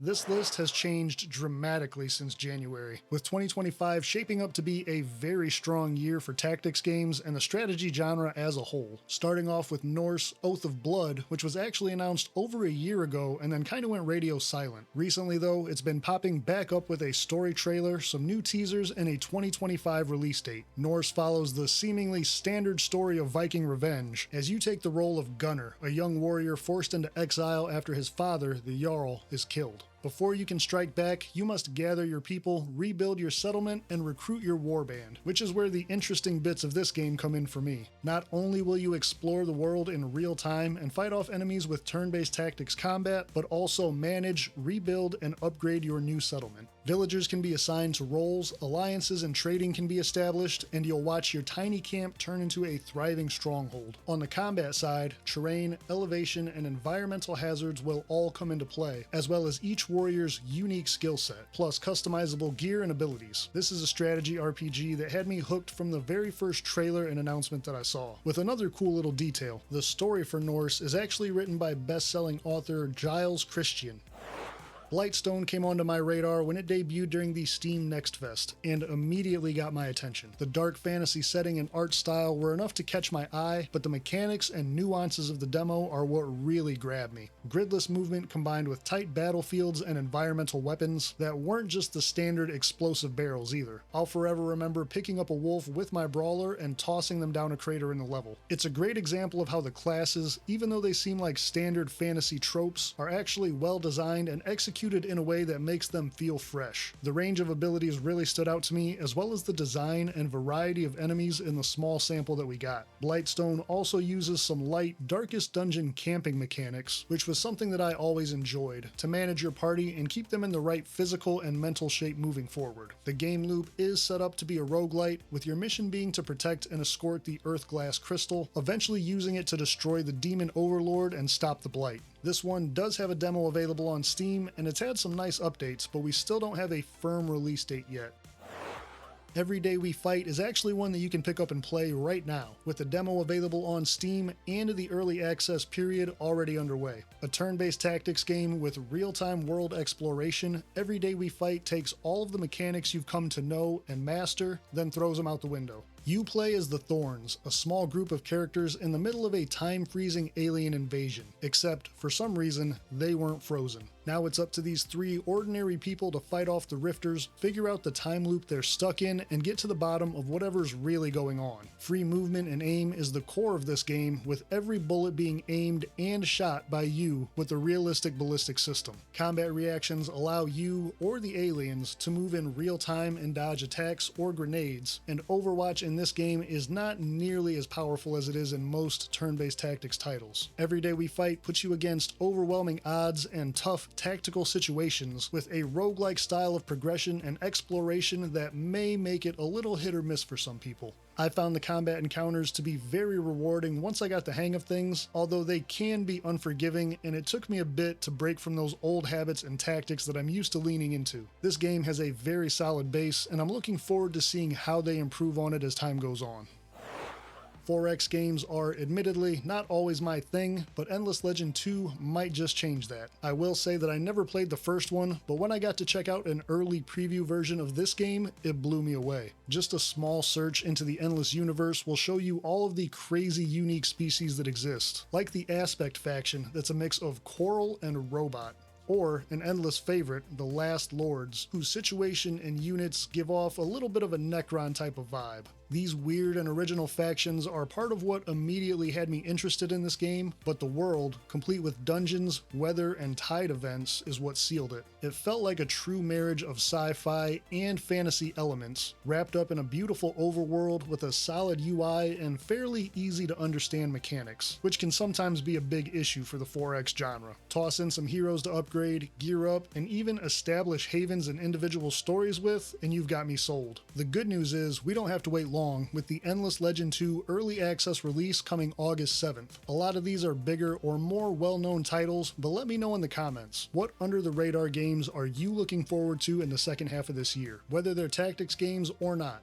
This list has changed dramatically since January, with 2025 shaping up to be a very strong year for tactics games and the strategy genre as a whole. Starting off with Norse Oath of Blood, which was actually announced over a year ago and then kinda went radio silent. Recently though, it's been popping back up with a story trailer, some new teasers, and a 2025 release date. Norse follows the seemingly standard story of Viking revenge, as you take the role of Gunnar, a young warrior forced into exile after his father, the Jarl, is killed. Before you can strike back, you must gather your people, rebuild your settlement, and recruit your warband, which is where the interesting bits of this game come in for me. Not only will you explore the world in real time and fight off enemies with turn-based tactics combat, but also manage, rebuild, and upgrade your new settlement. Villagers can be assigned to roles, alliances and trading can be established, and you'll watch your tiny camp turn into a thriving stronghold. On the combat side, terrain, elevation, and environmental hazards will all come into play, as well as each warrior's unique skill set, plus customizable gear and abilities. This is a strategy RPG that had me hooked from the very first trailer and announcement that I saw. With another cool little detail, the story for Norse is actually written by best-selling author Giles Christian. Blightstone came onto my radar when it debuted during the Steam Next Fest, and immediately got my attention. The dark fantasy setting and art style were enough to catch my eye, but the mechanics and nuances of the demo are what really grabbed me. Gridless movement combined with tight battlefields and environmental weapons that weren't just the standard explosive barrels either. I'll forever remember picking up a wolf with my brawler and tossing them down a crater in the level. It's a great example of how the classes, even though they seem like standard fantasy tropes, are actually well designed and executed in a way that makes them feel fresh. The range of abilities really stood out to me, as well as the design and variety of enemies in the small sample that we got. Blightstone also uses some light, darkest dungeon camping mechanics, which was something that I always enjoyed, to manage your party and keep them in the right physical and mental shape moving forward. The game loop is set up to be a roguelite, with your mission being to protect and escort the Earthglass Crystal, eventually using it to destroy the Demon Overlord and stop the Blight. This one does have a demo available on Steam, and it's had some nice updates, but we still don't have a firm release date yet. Every Day We Fight is actually one that you can pick up and play right now, with the demo available on Steam and the early access period already underway. A turn-based tactics game with real-time world exploration, Every Day We Fight takes all of the mechanics you've come to know and master, then throws them out the window. You play as the Thorns, a small group of characters in the middle of a time-freezing alien invasion, except for some reason they weren't frozen. Now it's up to these three ordinary people to fight off the Rifters, figure out the time loop they're stuck in, and get to the bottom of whatever's really going on. Free movement and aim is the core of this game, with every bullet being aimed and shot by you with a realistic ballistic system. Combat reactions allow you or the aliens to move in real time and dodge attacks or grenades, and Overwatch in this game is not nearly as powerful as it is in most turn-based tactics titles. Every Day We Fight puts you against overwhelming odds and tough tactical situations with a roguelike style of progression and exploration that may make it a little hit or miss for some people. I found the combat encounters to be very rewarding once I got the hang of things, although they can be unforgiving, and it took me a bit to break from those old habits and tactics that I'm used to leaning into. This game has a very solid base, and I'm looking forward to seeing how they improve on it as time goes on. 4X games are admittedly not always my thing, but Endless Legend 2 might just change that. I will say that I never played the first one, but when I got to check out an early preview version of this game, it blew me away. Just a small search into the Endless universe will show you all of the crazy unique species that exist, like the Aspect faction that's a mix of coral and robot. Or an endless favorite, the Last Lords, whose situation and units give off a little bit of a Necron type of vibe. These weird and original factions are part of what immediately had me interested in this game, but the world, complete with dungeons, weather, and tide events, is what sealed it. It felt like a true marriage of sci-fi and fantasy elements, wrapped up in a beautiful overworld with a solid UI and fairly easy to understand mechanics, which can sometimes be a big issue for the 4X genre. Toss in some heroes to upgrade, gear up, and even establish havens and individual stories with, and you've got me sold. The good news is, we don't have to wait long, with the Endless Legend 2 early access release coming August 7th. A lot of these are bigger or more well-known titles, but let me know in the comments, what under-the-radar games are you looking forward to in the second half of this year, whether they're tactics games or not?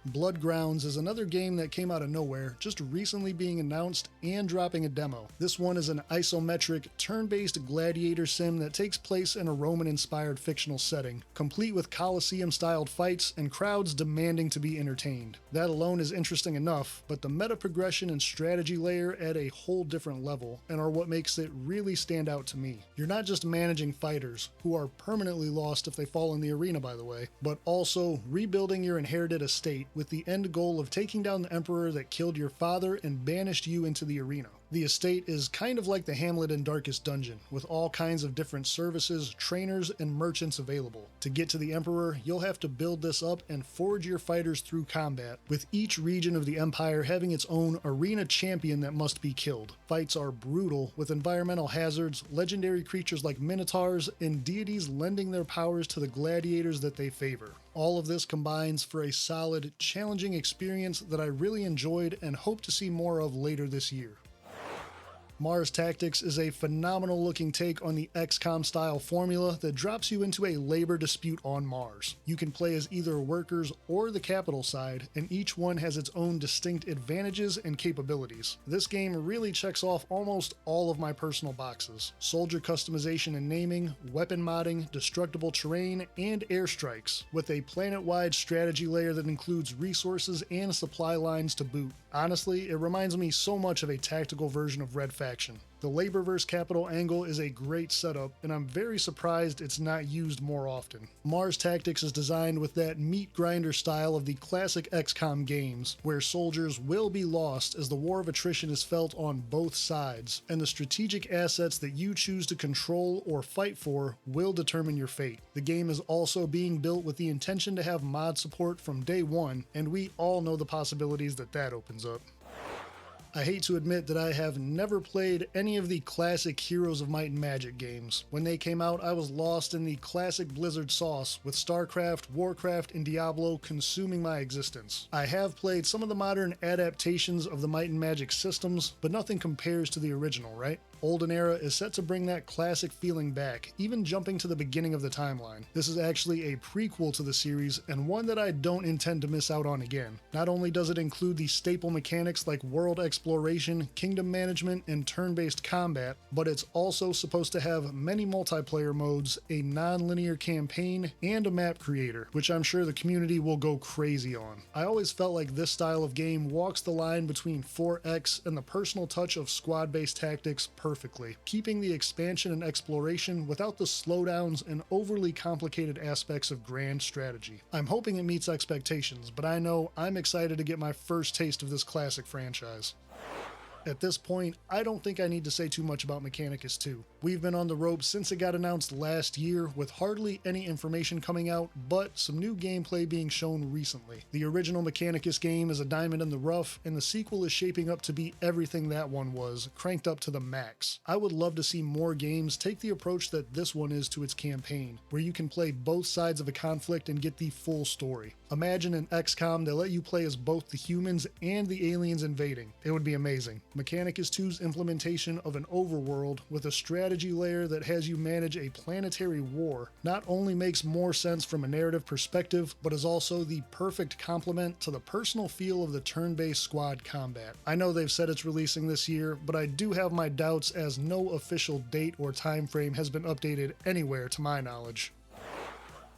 Bloodgrounds is another game that came out of nowhere, just recently being announced and dropping a demo. This one is an isometric, turn-based gladiator sim that takes place in a Roman-inspired fictional setting, complete with Colosseum-styled fights and crowds demanding to be entertained. That alone is interesting enough, but the meta progression and strategy layer add a whole different level and are what makes it really stand out to me. You're not just managing fighters, who are permanently lost if they fall in the arena by the way, but also rebuilding your inherited estate with the end goal of taking down the emperor that killed your father and banished you into the arena. The estate is kind of like the Hamlet in Darkest Dungeon, with all kinds of different services, trainers, and merchants available. To get to the Emperor, you'll have to build this up and forge your fighters through combat, with each region of the Empire having its own arena champion that must be killed. Fights are brutal, with environmental hazards, legendary creatures like minotaurs, and deities lending their powers to the gladiators that they favor. All of this combines for a solid, challenging experience that I really enjoyed and hope to see more of later this year. Mars Tactics is a phenomenal looking take on the XCOM style formula that drops you into a labor dispute on Mars. You can play as either workers or the capital side, and each one has its own distinct advantages and capabilities. This game really checks off almost all of my personal boxes: soldier customization and naming, weapon modding, destructible terrain, and airstrikes, with a planet-wide strategy layer that includes resources and supply lines to boot. Honestly, it reminds me so much of a tactical version of Red Faction. The labor versus capital angle is a great setup, and I'm very surprised it's not used more often. Mars Tactics is designed with that meat grinder style of the classic XCOM games, where soldiers will be lost as the war of attrition is felt on both sides, and the strategic assets that you choose to control or fight for will determine your fate. The game is also being built with the intention to have mod support from day one, and we all know the possibilities that opens up. I hate to admit that I have never played any of the classic Heroes of Might and Magic games. When they came out, I was lost in the classic Blizzard sauce, with StarCraft, Warcraft, and Diablo consuming my existence. I have played some of the modern adaptations of the Might and Magic systems, but nothing compares to the original, right? Olden Era is set to bring that classic feeling back, even jumping to the beginning of the timeline. This is actually a prequel to the series, and one that I don't intend to miss out on again. Not only does it include the staple mechanics like world exploration, kingdom management, and turn-based combat, but it's also supposed to have many multiplayer modes, a non-linear campaign, and a map creator, which I'm sure the community will go crazy on. I always felt like this style of game walks the line between 4X and the personal touch of squad-based tactics perfectly, keeping the expansion and exploration without the slowdowns and overly complicated aspects of grand strategy. I'm hoping it meets expectations, but I know I'm excited to get my first taste of this classic franchise. At this point, I don't think I need to say too much about Mechanicus II. We've been on the ropes since it got announced last year, with hardly any information coming out, but some new gameplay being shown recently. The original Mechanicus game is a diamond in the rough, and the sequel is shaping up to be everything that one was, cranked up to the max. I would love to see more games take the approach that this one is to its campaign, where you can play both sides of a conflict and get the full story. Imagine an XCOM that let you play as both the humans and the aliens invading. It would be amazing. Mechanicus II's implementation of an overworld with a strategy layer that has you manage a planetary war not only makes more sense from a narrative perspective, but is also the perfect complement to the personal feel of the turn-based squad combat. I know they've said it's releasing this year, but I do have my doubts as no official date or time frame has been updated anywhere to my knowledge.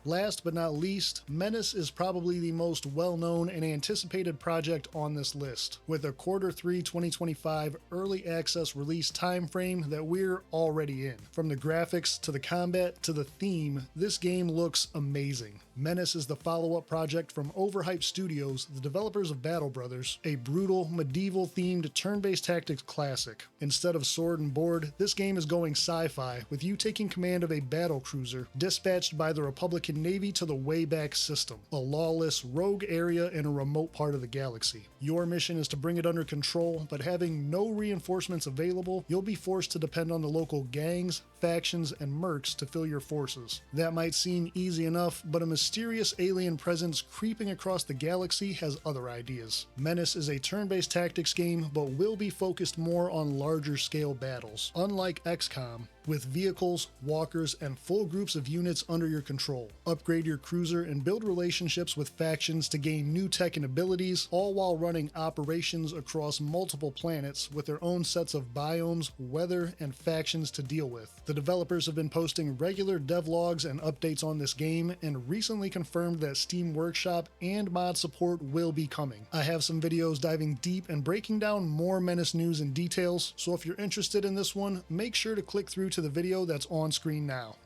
Last but not least, MENACE is probably the most well-known and anticipated project on this list, with a Q3 2025 early access release timeframe that we're already in. From the graphics to the combat to the theme, this game looks amazing. MENACE is the follow-up project from Overhyped Studios, the developers of Battle Brothers, a brutal, medieval-themed turn-based tactics classic. Instead of sword and board, this game is going sci-fi, with you taking command of a battle cruiser dispatched by the Republican Navy to the Wayback System, a lawless, rogue area in a remote part of the galaxy. Your mission is to bring it under control, but having no reinforcements available, you'll be forced to depend on the local gangs, factions, and mercs to fill your forces. That might seem easy enough, but a mysterious alien presence creeping across the galaxy has other ideas. MENACE is a turn-based tactics game, but will be focused more on larger scale battles. Unlike XCOM, with vehicles, walkers, and full groups of units under your control. Upgrade your cruiser and build relationships with factions to gain new tech and abilities, all while running operations across multiple planets with their own sets of biomes, weather, and factions to deal with. The developers have been posting regular devlogs and updates on this game, and recently confirmed that Steam Workshop and mod support will be coming. I have some videos diving deep and breaking down more Menace news and details, so if you're interested in this one, make sure to click through to the video that's on screen now.